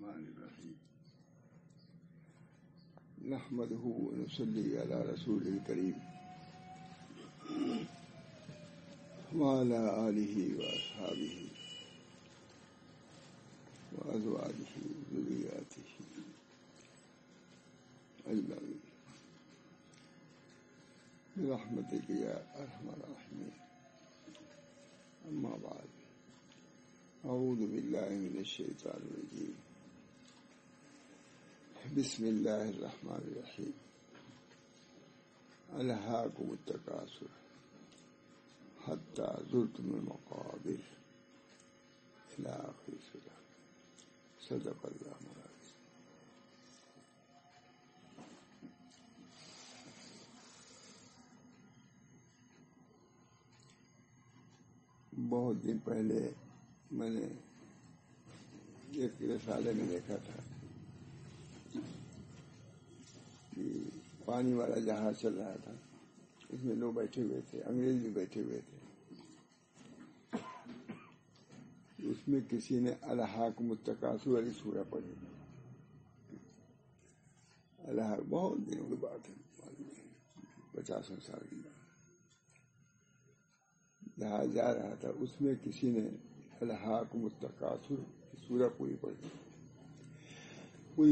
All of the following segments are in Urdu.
الرحمن الرحيم نحمده ونصلي على رسوله الكريم وعلى آله وأصحابه وأزواجه وذرياته أجمعين برحمتك يا أرحم الراحمين. أما بعد، أعوذ بالله من الشيطان الرجيم. بسم الله الرحمن الرحيم. ألهاكم التكاثر حتى زرتم المقابر إلى آخر السورة. صدق الله العظيم. بہت دن پہلے میں نے ایک رسالے میں دیکھا تھا کہ پانی والا جہاز چل رہا تھا، اس میں لوگ بیٹھے ہوئے تھے، انگریز بھی بیٹھے ہوئے تھے. اس میں کسی نے الہاکم التکاثر والی سورہ پڑھی. بہت دنوں کی بات ہے، 50 سال کی بات. جہاز جا رہا تھا، اس میں کسی نے الہاکم التکاثر سورہ پوری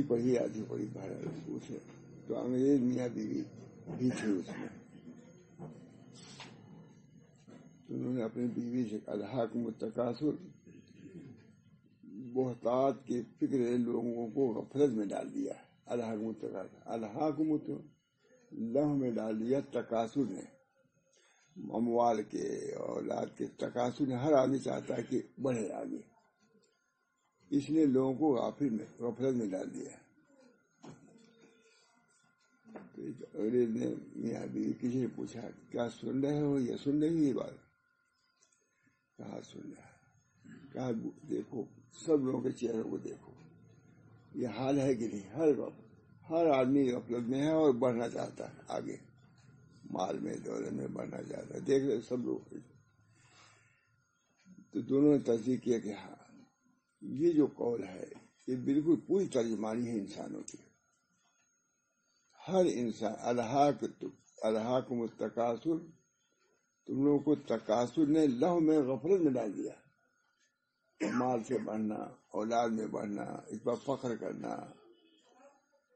پڑھی آدھی پڑھی بہرحال اسے. تو انگریز میاں بیوی بھی تھے اس میں، تو انہوں نے اپنی بیوی سے الہاکم التکاثر، بہتات کی فکر لوگوں کو غفلت میں ڈال دیا. الہاکم التکاثر، الہاکم لہ میں ڈال دیا تکاثر نے، اموال کے اولاد کے تکاثر نے. ہر آدمی چاہتا ہے کہ بڑھے آگے، اس نے لوگوں کو غفلت میں ڈال دیا. انگریز نے میاں بیوی کسی نے پوچھا کیا سن رہے ہو یا سن رہی یہ بات؟ کہا سن رہا. کہا دیکھو سب لوگوں کے چہروں کو دیکھو، یہ حال ہے کہ نہیں؟ ہر آدمی غفلت میں ہے اور بڑھنا چاہتا ہے آگے، مال میں دولت میں بڑھنا چاہتا ہے. دیکھ رہے سب لوگ. تو دونوں نے تصدیق کیا کہ ہاں یہ جو قول ہے یہ بالکل پوری ترجمانی ہے انسانوں کی. ہر انسان الہاکم التکاثر، تم لوگوں کو تکاثر نے لہو میں غفلت میں ڈال دیا. مال سے بڑھنا، اولاد میں بڑھنا، اس پر فخر کرنا،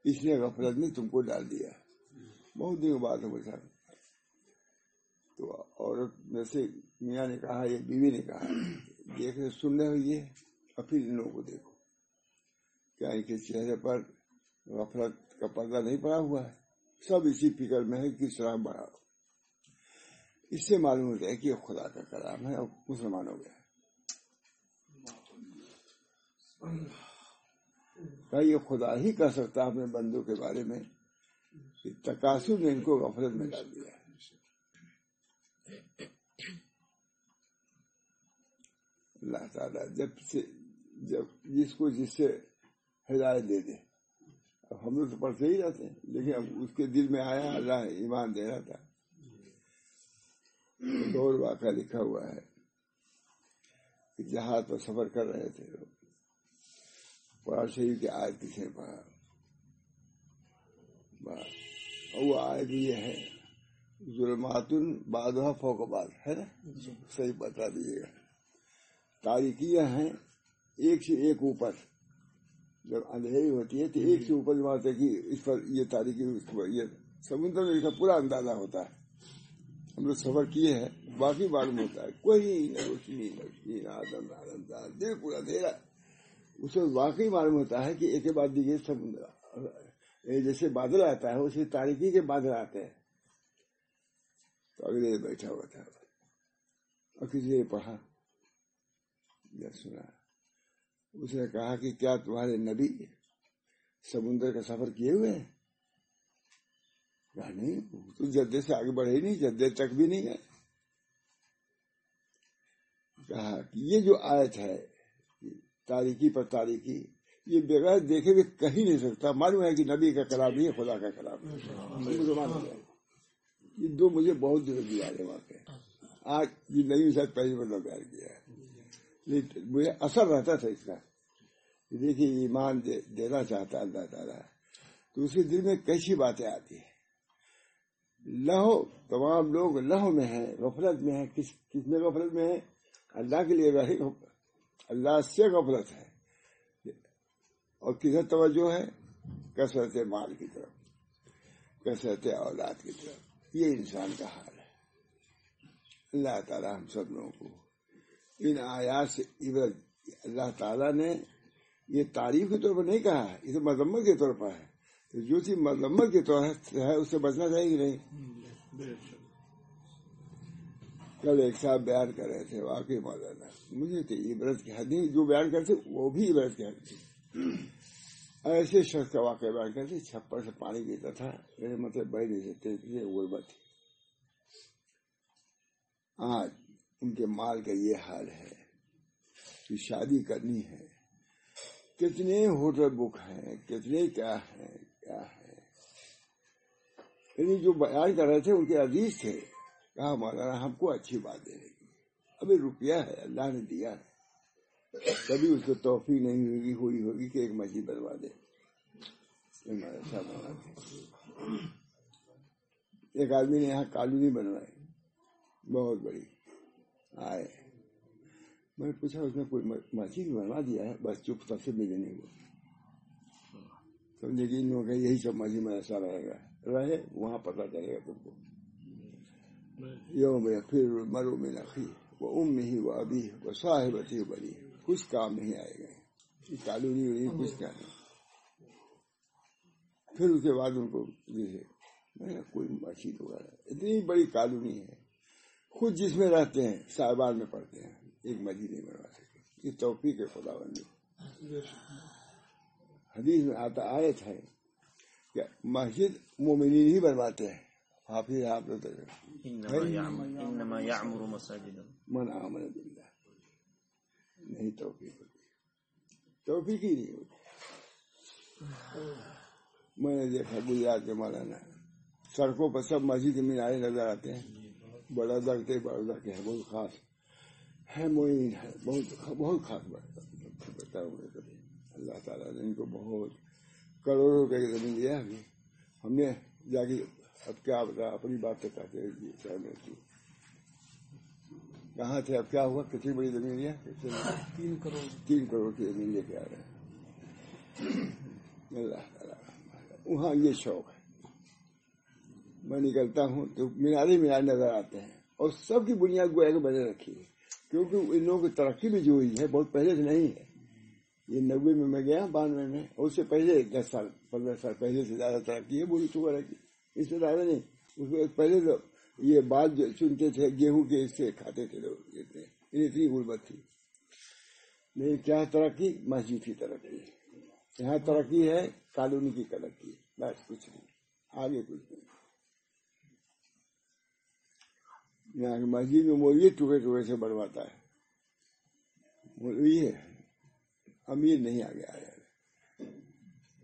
اس نے غفلت میں تم کو ڈال دیا. بہت دنوں بعد ہو گیا. تو عورت میں سے میاں نے کہا، یہ بیوی نے کہا، دیکھ رہے سن رہے ہو یہ؟ اور پھر ان لوگوں کو دیکھو، کیا ان کے چہرے پر غفلت کا پردہ نہیں پڑا ہوا ہے؟ سب اسی فکر میں ہے کہ کس طرح بڑھا. اس سے معلوم ہوتا ہے کہ یہ خدا کا کلام ہے اور مسلمان ہو گیا. یہ خدا ہی کہہ سکتا ہے اپنے بندوں کے بارے میں کہ تکاثر نے ان کو غفلت میں ڈال دیا. اللہ تعالیٰ جب جس کو جس سے ہدایت دے دے. اب ہم لوگ تو پڑھتے ہی رہتے ہیں، لیکن اب اس کے دل میں آیا، اللہ ایمان دے رہا تھا. دور واقعہ لکھا ہوا ہے کہ جہاز پر سفر کر رہے تھے لوگ. قرآن شریف کی آیت کسی نے پڑھا، اور وہ آیت یہ ہے ظلمات بعضها فوق بعض، ہے نا؟ صحیح بتا دیجیے گا. تاریکیاں ہیں ایک سے ایک اوپر. جب اندھیری ہوتی ہے تو ایک سے اوپر بات ہے کہ اس پر یہ تاریکی، اس پر یہ. سمندر میں اس کا پورا اندازہ ہوتا ہے. ہم لوگ سفر کیے ہیں، باقی معلوم ہوتا ہے کوئی روشنی آدم دل پورا اندھیرا. اس میں واقعی معلوم ہوتا ہے کہ ایک کے بعد دیکھیے سمندر جیسے بادل آتا ہے اسی تاریکی کے بادل آتے ہیں. تو اگلے بیٹھا ہوا تھا اور کسی نے پڑھا یا سنا. اس نے کہا کہ کیا تمہارے نبی سمندر کا سفر کیے ہوئے ہیں؟ کہا نہیں، تو جدے سے آگے بڑھے ہی نہیں، جدے تک بھی نہیں گئے. کہا کہ یہ جو آیت ہے تاریکی پر تاریکی، یہ بغیر دیکھے ہوئے کہیں نہیں سکتا. معلوم ہے کہ نبی کا کلام نہیں ہے، خدا کا کلام ہے. یہ دو مجھے بہت دنوں کی یاد ہے واقع. آج یہ نہیں شاید پہلی مرتبہ بیان کیا ہے، مجھے اثر رہتا تھا اس کا دیکھیے ایمان دینا چاہتا ہے اللہ تعالیٰ تو اس کے دل میں کیسی باتیں آتی ہیں. لہو تمام لوگ لہو میں ہیں، غفلت میں ہیں. کس میں غفلت میں ہے؟ اللہ کے لیے اللہ سے غفلت ہے. اور کدھر توجہ ہے؟ کثرت مال کی طرف، کثرت اولاد کی طرف. یہ انسان کا حال ہے. اللہ تعالیٰ ہم سب لوگوں کو ان آیات سے عبرت. اللہ تعالیٰ نے یہ تعریف کے طور پر نہیں کہا ہے، یہ تو مذمت کے طور پر ہے. تو جو چیز مذمت کے طور ہے اس سے بچنا چاہیے کہ نہیں. کل ایک صاحب بیان کر رہے تھے، واقعی مولانا مجھے تو عبرت کی حد نہیں، جو بیان کرتے وہ بھی عبرت کی حد تھی. ایسے شخص کا واقعہ بیان کرتے، چھپر سے پانی پیتا تھا، میرے مطلب بڑھ نہیں سکتے، غربت. آج ان کے مال کا یہ حال ہے کہ شادی کرنی ہے، کتنے ہوٹل بک ہیں، کتنے کیا ہیں. یعنی جو بیان کر رہے تھے ان کے عزیز تھے، کہا مولانا ہم کو اچھی بات دے رہی، ابھی روپیہ ہے اللہ نے دیا ہے، کبھی اس کو توفیق نہیں ہوگی کہ ایک مسجد بنوا دے، مدرسہ بنوا دے. ایک آدمی نے یہاں کالونی بنوائی بہت بڑی. آئے میں نے پوچھا اس نے کوئی مسجد بنوا دیا ہے؟ بس چپ سب سے ملے نہیں. وہ سمجھے کہ ان لوگوں کا یہی سب مسجد مدرسہ رہے وہاں پتہ چلے گا تم کو. یوم یفر المرء من اخیہ وامہ وابیہ وصاحبتہ وبنیہ. کچھ کام نہیں آئے گا یہ کالونی، کچھ کام نہیں. پھر اس کے بعد ان کو کوئی مسجد وغیرہ، اتنی بڑی کالونی ہے، خود جس میں رہتے ہیں صاحبان میں پڑھتے ہیں، ایک مسجد نہیں بنوا سکتے. یہ توفیق ہے خداوندی. حدیث میں آتا آیت ہے کہ مسجد مومنین ہی بنواتے ہیں. حافظ آپ لوگ انما یعمر مساجد من آمن باللہ. نہیں توفیق ہوتی، توفیق ہی نہیں ہوتی. میں نے دیکھا گجرات کے مولانا سڑکوں پر سب مسجد کے مینارے نظر آتے ہیں. بڑا درخت بڑا کے ہے، بہت خاص ہے، معین ہے، بہت خاص بتا ہوں. اللہ تعالیٰ نے ان کو بہت کروڑوں روپے کی زمین دیا. ہم نے جا کے اب کیا بتا، اپنی بات تو کہتے ہیں کہاں تھے، اب کیا ہوا، کتنی بڑی زمین لیا؟ 3 کروڑ کی زمین لے کے آ رہے ہیں. اللہ تعالیٰ وہاں یہ شوق ہے. میں نکلتا ہوں تو مینارے نظر آتے ہیں، اور سب کی بنیاد گویا کے بنے رکھی ہے، کیونکہ ان لوگوں کی ترقی بھی جو ہوئی ہے بہت پہلے سے نہیں ہے. یہ 90 میں گیا، 92 میں، اور اس سے پہلے 10 سال 15 سال پہلے سے زیادہ ترقی ہے بولی شوگر کی. اس سے زیادہ نہیں. اس میں پہلے تو یہ بات جو سنتے تھے گیہوں کے، اس سے کھاتے تھے لوگ، اتنی غربت تھی. لیکن کیا ترقی؟ مسجد کی ترقی. یہاں ترقی ہے کالونی کی ترقی، بس کچھ نہیں، آگے کچھ نہیں. یہاں مسجد میں مولوی ٹکڑے سے بنواتا ہے، مولوی ہے، امیر نہیں آگے آیا.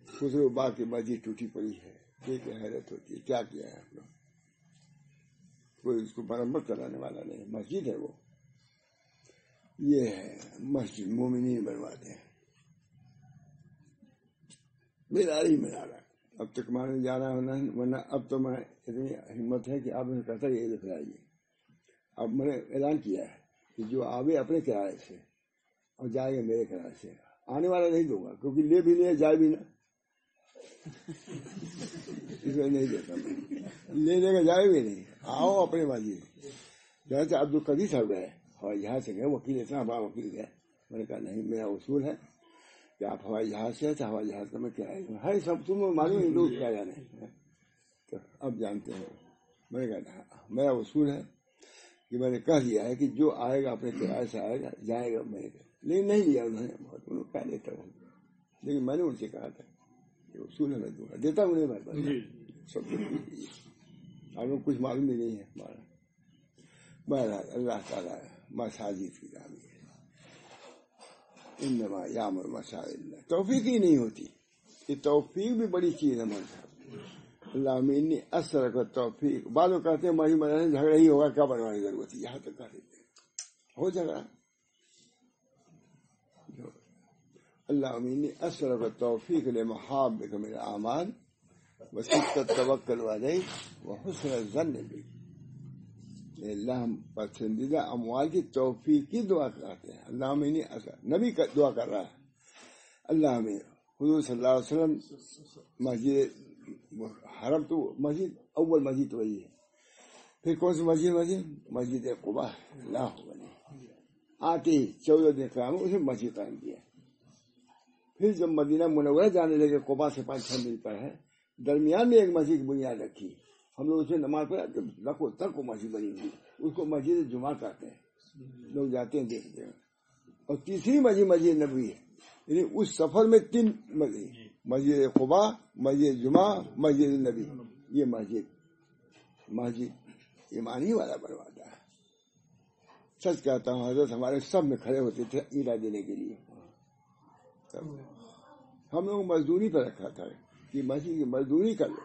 خسرو باغ کی مسجد ٹوٹی پڑی ہے، دیکھ کے حیرت ہوتی ہے کیا کیا ہے آپ لوگ. کوئی اس کو مرمت کرانے والا نہیں، مسجد ہے وہ. یہ ہے مسجد مومنین بنواتے ہیں. بیداری میں آ رہا. اب تک مارنے جانا ہونا، ورنہ اب تو میں اتنی ہمت ہے کہ آپ نے کہتا یہ لکھ لائیے. اب میں نے اعلان کیا ہے کہ جو آوے اپنے کرائے سے اور جائے گا میرے کرائے سے، آنے والا نہیں دوں گا، کیونکہ لے بھی نہیں جائے بھی نہ، اس میں نہیں دیتا. میں لے گا جائے بھی نہیں. آؤ اپنے بازی. جیسے عبد القدیر صاحب گئے ہوائی جہاز سے گئے، وکیل اتنا بڑا وکیل گئے. میں نے کہا نہیں، میرا اصول ہے کہ آپ ہوائی جہاز سے تو ہوائی جہاز کا میں کرایہ دوں. ہے سب تم معلوم ہے لوگ کیا جانے. تو اب جانتے ہیں. میں نے کہا میرا اصول ہے کہ میں نے کہہ دیا ہے کہ جو آئے گا اپنے کرایہ سے آئے گا، جائے گا میرے. لیکن نہیں لیا انہوں نے، بہت انہوں کہہ دیتا ہوں. لیکن میں نے ان سے کہا تھا کہ اصول ہے میں دوں گا، دیتا ہوں. نہیں سب آپ لوگ کچھ معلوم بھی نہیں ہے ہمارا. بہرحال اللہ تعالیٰ مساجد کی تعمیر، انما یعمر مساجد اللہ. توفیق ہی نہیں ہوتی. یہ توفیق بھی بڑی چیز ہے. مجھے اللہ مینی اثر کا توفیق. بعض لوگ کہتے ہیں ہماری مدد جھگڑا ہی ہوگا، کیا بنوانے کی ضرورت ہے. یہاں تک کہہ دیتے ہیں ہو جھگڑا. اللهم إني أسألك التوفيق لمحابك من الأعمال وصدق التوكل عليك وحسن الظن بك. اللہ ہم پسندیدہ اموال کی توفیق کی دعا کرتے ہیں. اللہ میں نبی کا دعا کر رہا ہے. اللہ میں حضور صلی اللہ علیہ وسلم مسجد حرم تو مسجد اول مسجد وہی ہے. پھر کون سی مسجد قباء. اللہ آتے ہی 14 دن قیام اسے مسجد قائم کیا. پھر جب مدینہ منورہ جانے لگے قباء سے 5-6 میل پر ہے, درمیان میں ایک مسجد کی بنیاد رکھی. ہم لوگ اسے نماز پڑھا لاکھوں تک کو مسجد بنی ہوئی, اس کو مسجد جمعہ کہتے ہیں. لوگ جاتے ہیں دیکھتے ہیں. اور تیسری مسجد نبوی ہے. یعنی اس سفر میں 3 مسجد قباء, مسجد جمعہ, مسجد نبی. یہ مسجد ایمانی والا بنواتا ہے. سچ کہتا ہوں حضرت ہمارے سب میں کھڑے ہوتے تھے عیدہ دینے کے لیے. ہم لوگ مزدوری پہ رکھا تھا کہ مسجد کی مزدوری کر لو.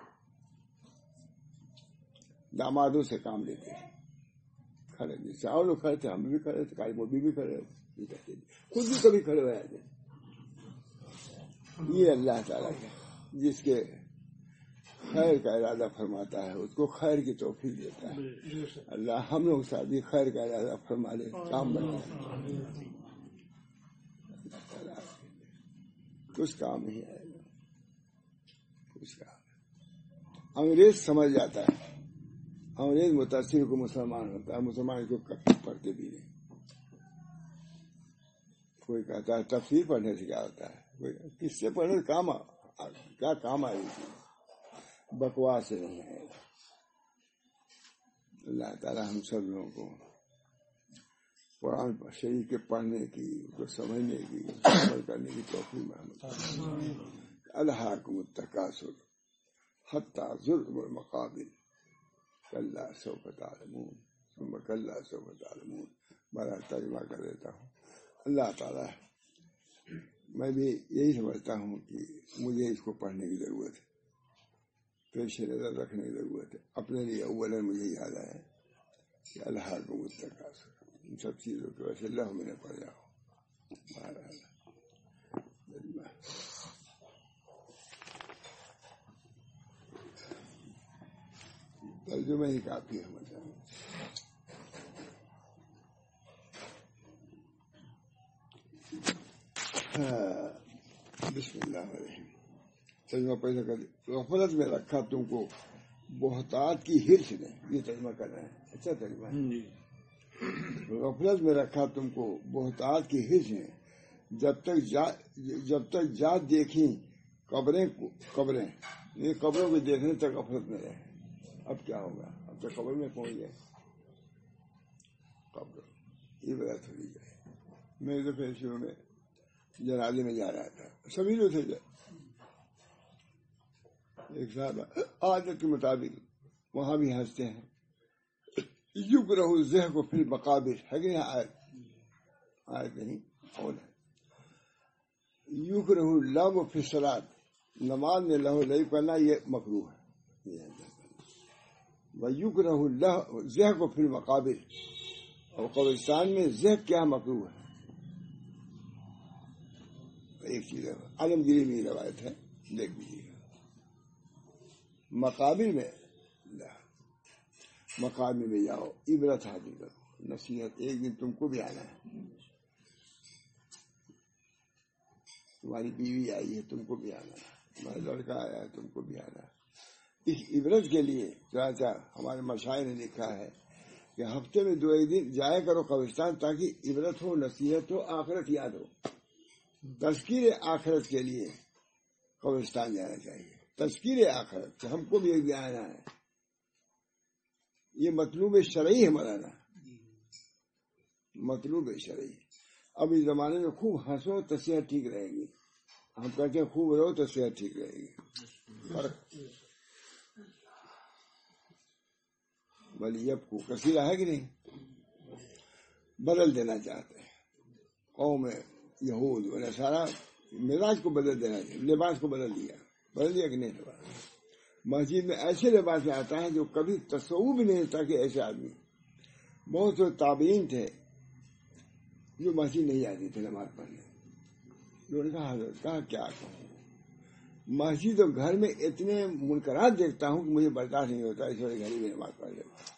دامادوں سے کام لیتے کھڑے تھے, چار لوگ کھڑے تھے, ہم بھی کھڑے تھے, کاری موبی بھی کھڑے تھے, خود بھی کبھی کھڑے ہوئے تھے. یہ اللہ تعالیٰ ہے جس کے خیر کا ارادہ فرماتا ہے اس کو خیر کی توفیق دیتا ہے. اللہ ہم لوگ ساتھ بھی خیر کا ارادہ فرما لے, کام بنائے. کچھ کام ہی ہے, کچھ کام. انگریز سمجھ جاتا ہے, انگریز متاثر کو مسلمان ہوتا ہے, مسلمان کو پڑھتے بھی نہیں. کوئی کہتا ہے تفسیر پڑھنے سے کیا ہوتا ہے, کوئی کس سے پڑھنے کیا کام آئے گی, بکواس نہیں ہے. اللہ تعالیٰ ہم سب لوگوں کو قرآن شریف کے پڑھنے کی, اس کو سمجھنے کی, عمل کرنے کی توفیق محمد. الہاکم التکاثر حتی زرتم المقابر کلا سوف تعلمون ثم کلا سوف تعلمون. بڑا ترجمہ کر دیتا ہوں. اللہ تعالیٰ میں بھی یہی سمجھتا ہوں کہ مجھے اس کو پڑھنے کی ضرورت ہے, پیش نظر رکھنے کی ضرورت ہے. اپنے لیے اولا مجھے یاد آیا کہ الہاکم التکاثر, ان سب چیزوں کی وجہ سے اللہ میں نے پڑھ جاؤ. ترجمہ ہی کافی ہے مجھے. بسم اللہ الرحمن. ترجمہ پیدا کر دیں. غفلت میں رکھا تم کو بہتات کی حرص نے, یہ ترجمہ کر رہے ہیں. اچھا ترجمہ ہے. غفلت میں رکھا تم کو بہتات کی حرص نے, جب تک جات دیکھی قبریں یہ قبروں کو دیکھنے تک غفلت میں رہے. اب کیا ہوگا, اب تو قبر میں پہنچ گئے. قبر یہ بات ہو رہی ہے. میں دفعہ شروع میں جنازے میں جا رہا تھا, سبھی لوگ تھے. ایک صاحب عادت کے مطابق وہاں بھی ہنستے ہیں. یکرہ الذہب فی المقابر ہے کہ آیت نہیں اور یکرہ اللغو فی الصلاۃ, نماز میں لہو لعب کرنا یہ مکروہ ہے. ویکرہ الذہب فی المقابر, اور قبرستان میں ذہب کیا مکروہ ہے. ایک چیز ہے, عالمگیری میں روایت ہے, دیکھ لیجیے. مقابر میں جاؤ, عبرت حاصل کرو, نصیحت. ایک دن تم کو بھی آنا ہے, تمہاری بیوی آئی ہے, تم کو بھی آنا ہے, تمہارا لڑکا آیا ہے, تم کو بھی آنا ہے. اس عبرت کے لیے چنانچہ ہمارے مشائخ نے لکھا ہے کہ ہفتے میں 2 دن جایا کرو قبرستان, تاکہ عبرت ہو, نصیحت ہو, آخرت یاد ہو. تذکیر آخرت کے لیے قبرستان جانا چاہیے. تذکیر آخرت, ہم کو بھی ایک دن آنا ہے. یہ مطلوب شرعی ہے مولانا, مطلوب شرعی. اب اس زمانے میں خوب ہنسو تو صحت ٹھیک رہے گی. ہم کہتے ہیں خوب رہو تو صحت ٹھیک رہے گی. فرق ولی اب کو کثیرہ ہے کہ نہیں, بدل دینا چاہتے ہیں. قوم یہود و نصارہ مزاج کو بدل دینا چاہیے, لباس کو بدل دیا کہ نہیں. مسجد میں ایسے لباس میں آتا ہے جو کبھی تصور بھی نہیں تھا کہ ایسے آدمی. بہت سے تابعین تھے جو مسجد نہیں آتے تھے نماز پڑھنے, انہوں نے کہا حضرت کہا کیا کہوں، مسجد اور گھر میں اتنے منکرات دیکھتا ہوں کہ مجھے برداشت نہیں ہوتا، اس وجہ گھر ہی میں نماز پڑھ لیتا ہوں۔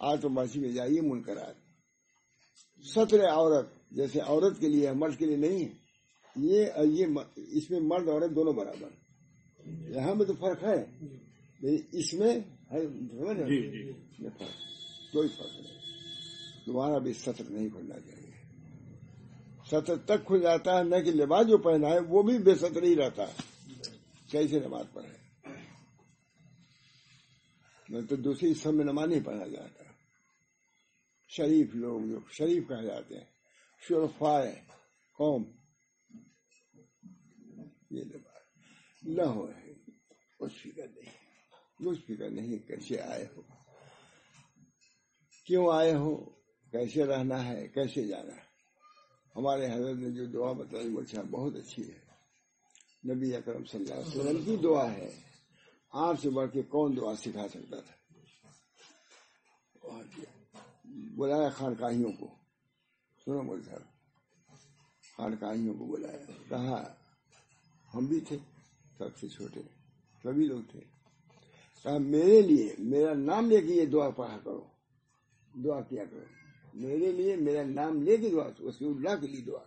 آج تو مسجد میں جائیے، منکرات، ستر عورت جیسے عورت کے لیے مرد کے لیے نہیں ہے، یہ اس میں مرد عورت دونوں برابر، یہاں میں تو فرق ہے لیکن اس میں فرق، کوئی فرق نہیں۔ تمہارا بھی ستر نہیں کھلنا چاہیے، ستر تک کھل جاتا ہے، نہ کہ لباس جو پہنا ہے وہ بھی بے ستر ہی رہتا ہے، کیسے نماز پڑھے؟ میں تو دوسری سب میں نماز نہیں پڑھا جاتا۔ شریف لوگ جو شریف کہے جاتے ہیں، شرفائے قوم، یہ نہ ہو، کچھ فکر نہیں کیسے آئے ہو، کیوں آئے ہو، کیسے رہنا ہے، کیسے جانا ہے۔ ہمارے حضرت نے جو دعا بتائی وہ بہت اچھی ہے، نبی اکرم صلی اللہ علیہ وسلم کی دعا ہے، آپ سے بڑھ کے کون دعا سکھا سکتا تھا۔ بلایا خانقاہیوں کو، سنو مول صاحب، خانقاہیوں کو بلایا، کہا ہم بھی تھے، سب سے چھوٹے سبھی لوگ تھے، کہا میرے لیے میرا نام لے کے یہ دعا پڑھا کرو، دعا کیا کرو، میرے لیے میرا نام لے کے دعا، رسول اللہ کے لیے دعا،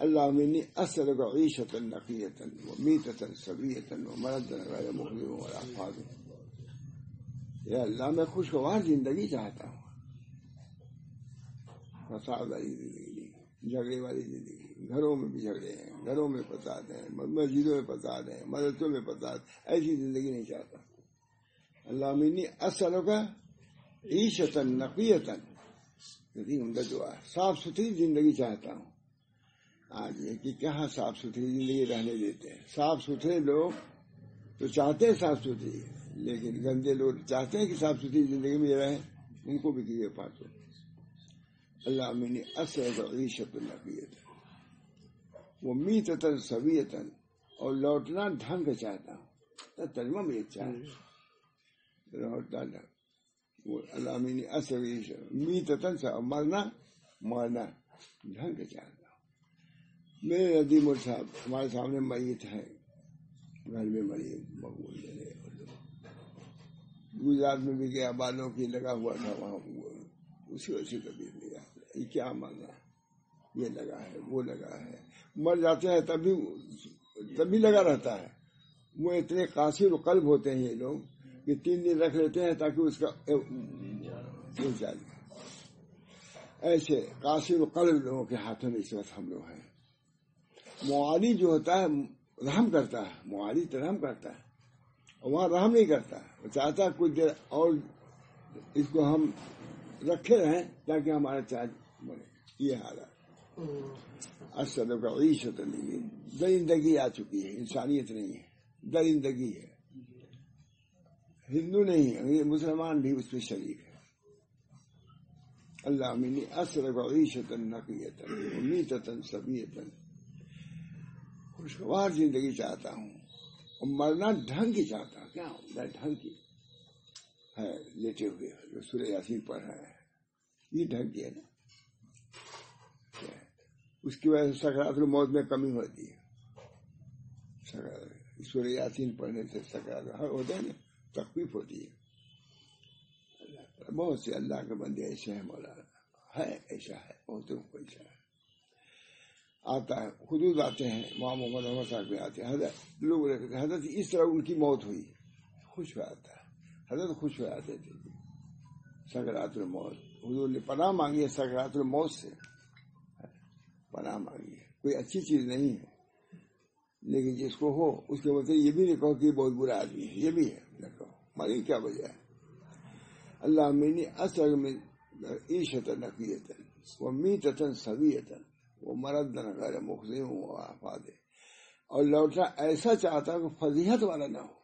اللہم انی اسألک عیشۃ نقیۃ ومیتۃ سویۃ ومرضا غیر مخزٍ ولا فاضٍ۔ یا اللہ میں خوشگوار زندگی چاہتا ہوں، فساد والی زندگی نہیں، جھگڑے والی زندگی، گھروں میں بھی جھگڑے ہیں، گھروں میں فساد ہیں، مسجدوں میں فساد ہیں، مدرسوں میں فساد، ایسی زندگی نہیں چاہتا۔ اللہم انی اسألک عیشۃ نقیۃ، کتنی عمدہ دعا ہے، صاف ستھری زندگی چاہتا ہوں۔ آج یہ کہ کہاں صاف ستھری زندگی رہنے دیتے ہیں، صاف ستھرے لوگ تو چاہتے ہیں صاف ستھری، لیکن گندے لوگ چاہتے ہیں کہ صاف ستھری زندگی میں رہیں، ان کو بھی کیجیے پاس۔ اللہم انی اسألک عیشۃ نقیۃ ومیتۃ سویۃ، اور لوٹنا ڈھنگ کا چاہتا ہوں، ترجمہ بھی اچھا ہے، لوٹنا ڈھنگ۔ اللہم انی اسألک عیشۃ میتۃ، مرنا ڈھنگ کا چاہتا ہوں۔ میرے ندیم صاحب ہمارے سامنے میت ہے، گھر میں مری مقبول، گجرات میں بھی گیا، بالوں کی لگا ہوا تھا وہاں، اسی وجہ سے طبیعت نہیں آتا، یہ کیا مانگا، یہ لگا ہے وہ لگا ہے، مر جاتے ہیں تبھی لگا رہتا ہے۔ وہ اتنے قاصر قلب ہوتے ہیں یہ لوگ کہ 3 دن رکھ لیتے ہیں تاکہ اس کا ایسے قاصر قلب لوگوں کے ہاتھوں میں اس وقت ہم لوگ ہیں۔ معالی جو ہوتا ہے رحم کرتا ہے، معالی تو رحم کرتا ہے، اور وہاں رحم نہیں کرتا، وہ چاہتا ہے کچھ دیر اور اس کو ہم رکھے رہیں تاکہ ہمارا چارج بنے، یہ حالات۔ اسألک عیشۃ، درندگی آ چکی ہے، انسانیت نہیں ہے، درندگی ہے، ہندو نہیں ہے، مسلمان بھی اس میں شریک ہے۔ اللہم انی اسألک عیشۃ نقیۃ ومیتۃ سویۃ، خوشگوار زندگی چاہتا ہوں، اور مرنا ڈھنگ کی چاہتا ہوں۔ کیا ہوتا ہے ڈھنگ کی ہے، لیٹے ہوئے جو سورہ یاسین پڑھ رہا ہے، یہ ڈھنگ کی ہے نا، اس کی وجہ سے سکرات الموت میں کمی ہوتی ہے، سورہ یاسین پڑھنے سے سکرات ہوتا ہے نا، تخفیف ہوتی ہے۔ بہت سے اللہ کے بندے ایسے ہیں، مولانا ہے، ایسا ہے، بہتوں کو ایسا ہے، آتا ہے، حدود آتے ہیں، وہاں محمد احمد صاحب میں آتے ہیں، حضرت لوگ رہتے ہیں، حضرت اس طرح ان کی موت ہوئی، خوش ہو آتا ہے، حضرت خوش ہو آتے تھے، سکرات الموت، حضور نے پناہ مانگی ہے سکرات الموت سے، پناہ مانگی ہے، کوئی اچھی چیز نہیں ہے، لیکن جس کو ہو اس کے مطلب یہ بھی نہیں کہو کہ یہ بہت برا آدمی ہے، یہ بھی ہے نہ کہو، ہماری کیا وجہ ہے۔ اللہم انی اسألک عیشۃ نقیۃ ومیتۃ سویۃ ومرضا غیر مخزٍ وآفات، اور لوٹنا ایسا چاہتا کہ فضیحت والا نہ ہو،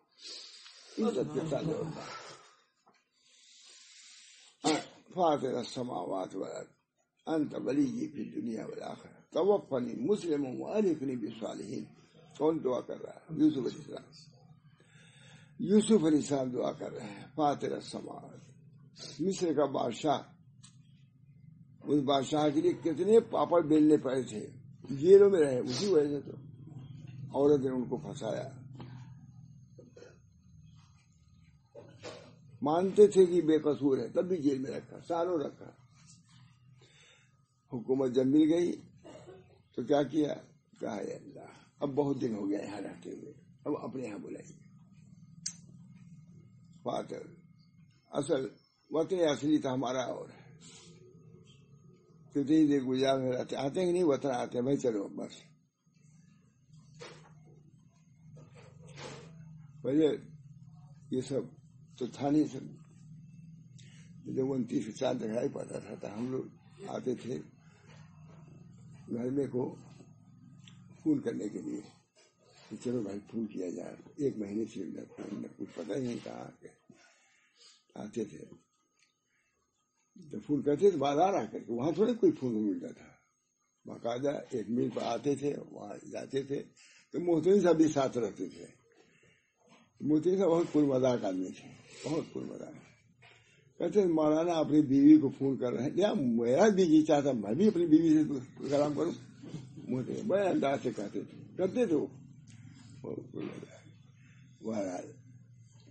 عزت کے ساتھ لوٹنا۔ فاطر السماوات والارض انت ولی فی الدنیا والآخرہ توفنی مسلما والحقنی بالصالحین۔ کون دعا کر رہا ہے؟ یوسف علیہ السلام، یوسف علیہ السلام دعا کر رہے ہیں، فاطر السماوات، مصر کا بادشاہ، اس بادشاہ کے لیے کتنے پاپڑ بیلنے پڑے تھے، جیلوں میں رہے اسی وجہ سے، تو عورت نے ان کو پھنسایا. مانتے تھے کہ بے قصور ہے، تب بھی جیل میں رکھا، سالوں رکھا. حکومت جب مل گئی تو کیا کیا؟ کہا اے اللہ اب بہت دن ہو گیا یہاں رہتے ہوئے، اب اپنے یہاں بلائیے. فاتر اصل وطن اصلی تھا ہمارا، اور کتنی دیر گجرات میں رہتے، آتے ہیں نہیں وطن آتے ہیں بھائی چلو بس. پہلے یہ سب تو تھا نہیں. سب جب 29 سال دکھائی پڑتا تھا ہم لوگ آتے تھے گھر میں کو فون کرنے کے لیے کہ چلو بھائی فون کیا جائے. 1 مہینے سے فون کچھ پتہ ہی نہیں کہا کہ آتے تھے. جب فون کرتے تو بازار آ کر کے، وہاں تھوڑے کوئی فون ملتا تھا. باقاعدہ 1 میل پر آتے تھے، وہاں جاتے تھے. تو محترم صاحب بھی ساتھ رہتے تھے. محترم صاحب بہت پر مذاق آدمی تھے، بہت پر مذاق. کہتے مولانا اپنی بیوی کو فون کر رہے ہیں، یا میرا بھی جی چاہتا میں بھی اپنی بیوی سے کلام کروں. محترم بڑے انداز سے کہتے تھے، کرتے تھے وہ. بہرحال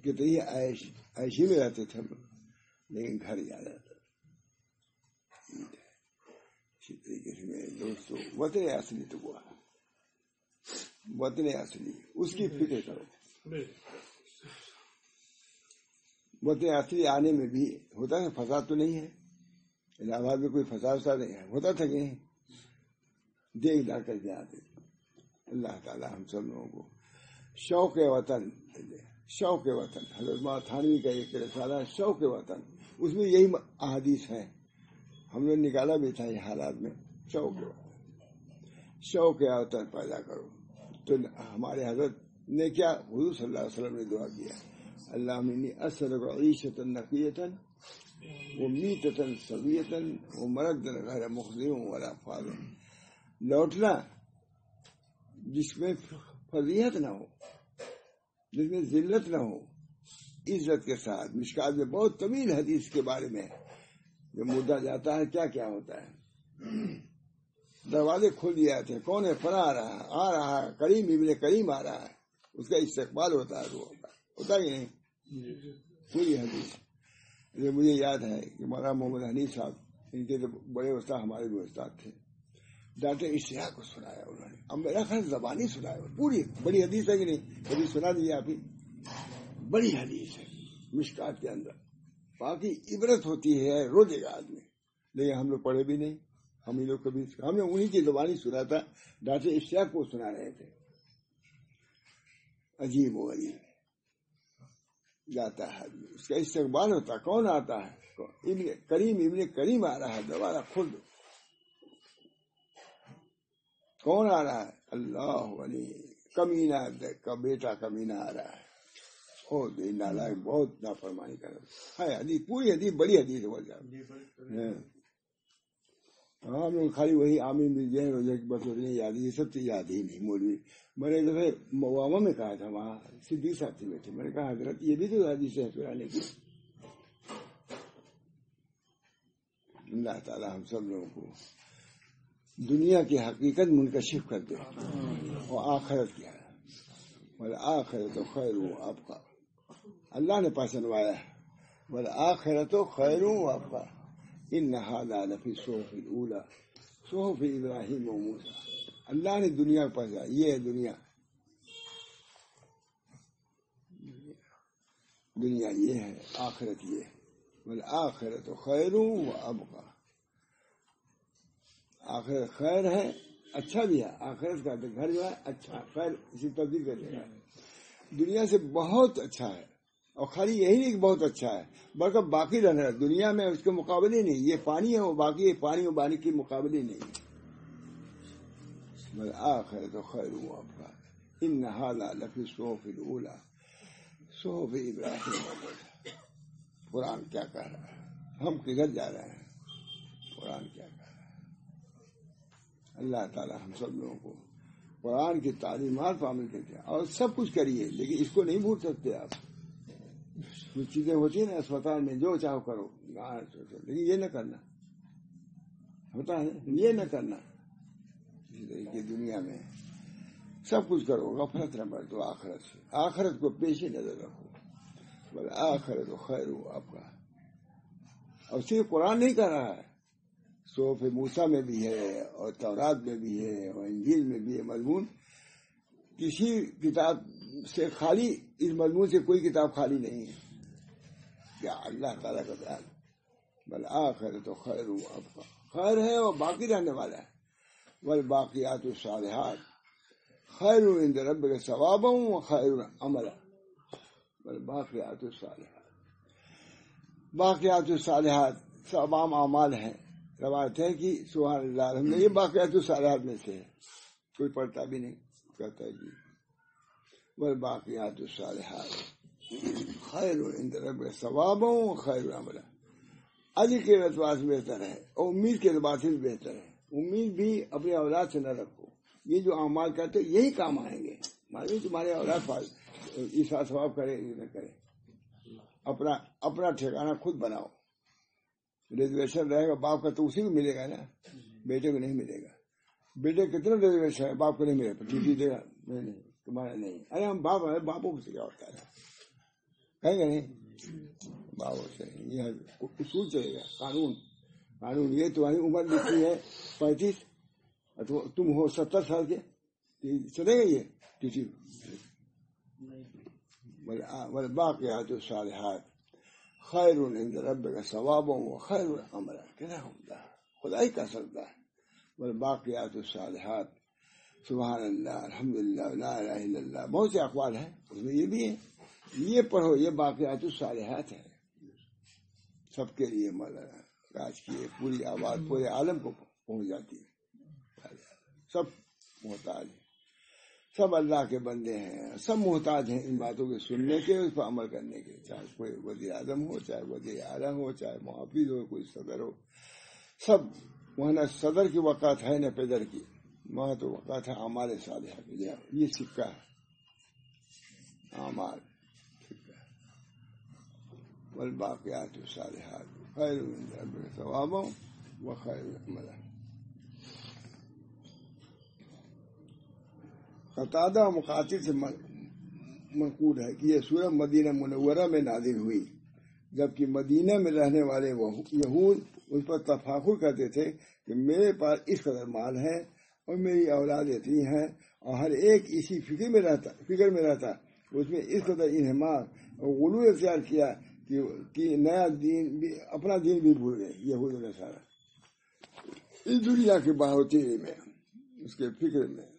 کتنی عیشی میں رہتے تھے ہم، لیکن گھر یاد آتا. اسی طریقے سے میرے دوستو وطن اصلی تو وہ ہے، وطن اصلی اس کی فکر کرو. وطن اصلی آنے میں بھی ہوتا ہے فساد تو نہیں ہے. الہ آباد میں کوئی فساد نہیں ہے، ہوتا تھا کہ دیکھ لا کر کے آتے. اللہ تعالیٰ ہم سب لوگوں کو شوق وطن، شوق وطن. حضرت مولانا تھانوی کا ایک رسالہ شوق وطن، اس میں یہی احادیث ہیں، ہم نے نکالا بھی تھا یہ حالات میں. شوق وطن، شوق وطن پیدا کرو. تو ہمارے حضرت نے کیا، حضور صلی اللہ علیہ وسلم نے دعا کیا، اللہم انی اسألک عیشۃ نقیۃ ومیتۃ سویۃ ومردا غیر مخزٍ ولا فاضٍ. لوٹنا جس میں فضیحت نہ ہو، جس میں ذلت نہ ہو، عزت کے ساتھ. مشکات میں بہت طویل حدیث کے بارے میں جب مدعا جاتا ہے کیا کیا ہوتا ہے. دروازے کھول دیے جاتے ہیں، کون ہے فلاں آ رہا ہے، کریم ابن کریم آ رہا ہے، اس کا استقبال ہوتا ہے. وہ ہوتا ہی نہیں پوری حدیث. مجھے یاد ہے کہ مولانا محمد حنیف صاحب، ان کے تو بڑے استاد ہمارے بھی استاد تھے، ڈاکٹر اشتیاق کو سنایا انہوں نے. اب میرا خیال زبانی سنایا، پوری بڑی حدیث ہے کہ نہیں، کبھی سنا دیجیے آپ ہی. بڑی حدیث ہے مشکات کے اندر، باقی عبرت ہوتی ہے روزے گا آدمی. لیکن ہم لوگ پڑھے بھی نہیں، ہم ہی لوگ کبھی، ہم نے انہیں کی زبانی سنا تھا. ڈاکٹر اشتیاق کو سنا رہے تھے. عجیب و غریب جاتا ہے آدمی، اس کا استقبال ہوتا ہے. کون آتا ہے؟ ابن کریم آ رہا ہے، دوبارہ خود کون آ رہا ہے؟ اللہ علی کمینہ کا بیٹا کمینہ آ رہا ہے. بہت نالائق، بہت نافرمانی کر رہا ہے. حدیث پوری حدیث بڑی حدیث ہے. ہم لوگ خالی وہی آمین بھی جہر ہو جائے بس نہیں یاد، یہ سب چیز یاد ہی نہیں. مولوی میں نے دفعہ مواما میں کہا تھا، وہاں صدیق صاحب تھے بیٹھے، میں نے کہا حضرت یہ بھی تو حدیث ہے پرانے کی. اللہ تعالیٰ ہم سب لوگوں کو دنیا کی حقیقت منکشف کر دے اور آخرت کیا ہے. والآخرت خیر وابقیٰ، اللہ نے پہچنوایا ہے. والآخرت خیر وابقیٰ ان ھذا لفی الصحف الاولی صحف ابراہیم و موسیٰ. اللہ نے دنیا کو پہنچا، یہ ہے دنیا، دنیا یہ ہے، آخرت یہ ہے. والآخرت خیر وابقیٰ، آخرت خیر ہے، اچھا بھی ہے. آخرت کا گھر جو ہے اچھا، خیر اسی تبدیل کر دے گا. دنیا سے بہت اچھا ہے، اور خالی یہی نہیں کہ بہت اچھا ہے بلکہ باقی رہنا ہے دنیا میں اس کے مقابلے نہیں. یہ پانی ہے، وہ باقی پانی و پانی کے مقابلے نہیں. والآخرت خیر وابقیٰ ان ھذا لفی الصحف الاولی صحف ابراہیم و موسیٰ. قرآن کیا کہہ رہا ہے، ہم کدھر جا رہے ہیں، قرآن کیا کہہ رہا ہے. اللہ تعالیٰ ہم سب لوگوں کو قرآن کی تعلیمات پر عمل کرتے ہیں اور سب کچھ کریے، لیکن اس کو نہیں بھول سکتے آپ. کچھ چیزیں ہوتی ہیں نا اسپتال میں، جو چاہو کرو، لیکن یہ نہ کرنا ہوتا ہے، یہ نہ کرنا. اسی طریقے دنیا میں سب کچھ کرو، غفلت نہ برتو آخرت سے، آخرت کو پیش نظر رکھو، بل آخرت خیر ہو آپ کا. اور صرف قرآن نہیں کہہ رہا ہے، صحف موسیٰ میں بھی ہے اور تورات میں بھی ہے اور انجیل میں بھی ہے مضمون. کسی کتاب سے خالی، اس مضمون سے کوئی کتاب خالی نہیں ہے. کیا اللہ تعالیٰ کا بیان، بل آخرت خیر ہو آپ کا، خیر ہے اور باقی رہنے والا ہے. والباقیات الصالحات خیر عند ربک ثوابا وخیر عملا. والباقیات الصالحات، باقیات الصالحات سب عام اعمال ہیں. روایت ہے کہ سبحان اللہ الحمد للہ، یہ باقیات الصالحات میں سے ہے، کوئی پڑھتا بھی نہیں، کہتا ہے جی. والباقیات الصالحات خیر عند ربک ثوابا وخیر عملا. اجر کے اعتبار سے بہتر ہے اور امید کے اعتبار سے بھی بہتر ہے. امید بھی اپنے اولاد سے نہ رکھو، یہ جو اعمال کرتے یہی کام آئیں گے. معلوم تمہارے اولاد ایسا ثواب کرے نہ کرے، اپنا ٹھکانہ خود بناؤ. ریزرویشن رہے گا باپ کا تو اسی کو ملے گا نا، بیٹے کو نہیں ملے گا. بیٹے کتنا ریزرویشن ہے، باپ کو نہیں ملے گا، ٹی دے گا نہیں تمہارا نہیں. ارے ہم باپ ہیں، باپوں کو سے کیا ہوتا ہے، کہیں گے نہیں باپوں سے. یہ اصول چلے گا، قانون. یہ تمہاری عمر لکھی ہے 35، تم ہو 70 سال کے، چلے گا یہ کسی. والباقیات الصالحات خیر عند ربک ثوابا وخیر عملا. کہنا ہوتا ہے خدائی کا سردا ہے. والباقیات الصالحات سبحان اللہ الحمدللہ لا الہ الا اللہ. بہت سے اقوال ہیں، اس میں یہ بھی ہے. یہ پڑھو، یہ باقیات الصالحات ہے سب کے لیے. مولانا آج کی پوری آواز پورے عالم کو پہنچ جاتی ہے. سب محتاج ہیں، سب اللہ کے بندے ہیں، سب محتاج ہیں ان باتوں کے سننے کے، اس پر عمل کرنے کے. چاہے کوئی وزیر اعظم ہو، چاہے وزیر اعلیٰ ہو، چاہے محافظ ہو، کوئی صدر ہو، سب وہاں نہ صدر کی وقت ہے نہ پیدر کی، وہاں تو وقت ہے اعمال صالحہ کی. یہ سکہ ہے، اعمال سکہ. والباقیات الصالحات خیر عند ربک ثوابا وخیر عملا. قتادہ مقاتل سے منقول ہے کہ یہ سورہ مدینہ منورہ میں نازل ہوئی، جبکہ مدینہ میں رہنے والے یہود اس پر تفاخر کرتے تھے کہ میرے پاس اس قدر مال ہے اور میری اولاد اتنی ہے، اور ہر ایک اسی فکر میں رہتا. اس میں اس قدر انہماک اور غلو اختیار کیا کہ نیا دین بھی، اپنا دین بھی بھول گئے یہود و نصارہ. اس دنیا کے بہوتی میں، اس کے فکر میں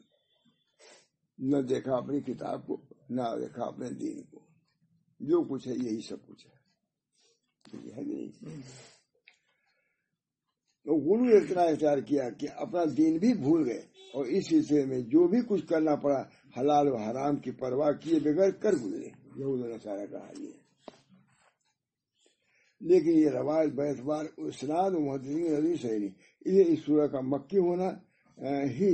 نہ دیکھا اپنی کتاب کو، نہ دیکھا اپنے دین کو. جو کچھ ہے یہی سب کچھ ہے نہیں. غلو اتنا اختیار کیا کہ اپنا دین بھی بھول گئے، اور اس سلسلے میں جو بھی کچھ کرنا پڑا حلال و حرام کی پرواہ کیے بغیر کر گزرے. یہود و نصارہ کا حال یہ ہے. لیکن یہ روایت باعتبار اسناد و محدثین حدیث صحیح نہیں. اس سورہ کا مکی ہونا ہی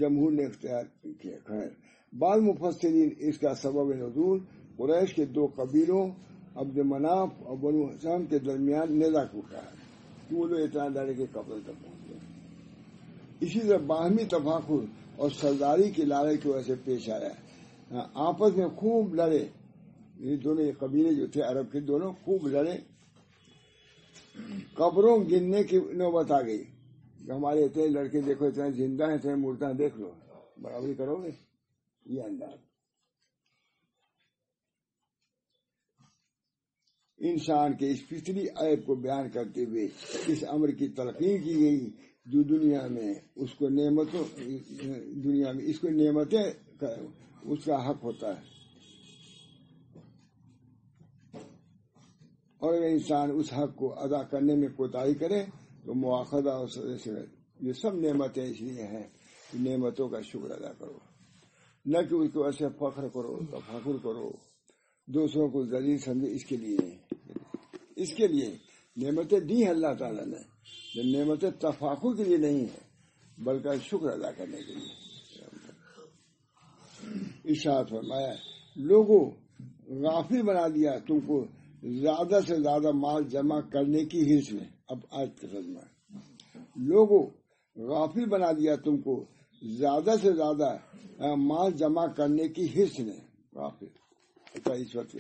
جمہور نے اختیار کیا. خیر، بعض مفسرین اس کا سبب نزول قریش کے 2 قبیلوں عبد مناف اور بنو حشام کے درمیان نزاع کو کہا ہے کہ وہ لوگ اتنا ڈرے کے قبل تک پہنچ گئے. اسی طرح باہمی تفاخر اور سرداری کی لالچ کی وجہ سے پیش آیا. آپس میں خوب لڑے، یہ دونوں قبیلے جو تھے عرب کے، دونوں خوب لڑے. قبروں گننے کی نوبت آ گئی کہ ہمارے اتنے لڑکے دیکھو، اتنے زندہ ہیں، اتنے مردہ ہیں، دیکھ لو، برابری کرو گے. یہ انداز انسان کے اس فطری عیب کو بیان کرتے ہوئے اس امر کی تلقین کی گئی جو دنیا میں اس کو نعمتیں اس کا حق ہوتا ہے، اور اگر انسان اس حق کو ادا کرنے میں کوتاہی کرے تو مواخذہ اور سزا سے. یہ سب نعمتیں اس لیے ہیں کہ نعمتوں کا شکر ادا کرو، نہ کہ اس کو ایسے فخر کرو، تفاخر کرو، دوسروں کو ذلیل سمجھے. اس کے لیے نعمتیں دی ہیں اللہ تعالیٰ نے. یہ نعمتیں تفاخر کے لیے نہیں ہیں بلکہ شکر ادا کرنے کے لیے. ارشاد فرمایا لوگوں غافل بنا دیا تم کو زیادہ سے زیادہ مال جمع کرنے کی حرص میں. اب آج کا ترجمہ، لوگوں غافل بنا دیا تم کو زیادہ سے زیادہ مال جمع کرنے کی حرص نے اس وقت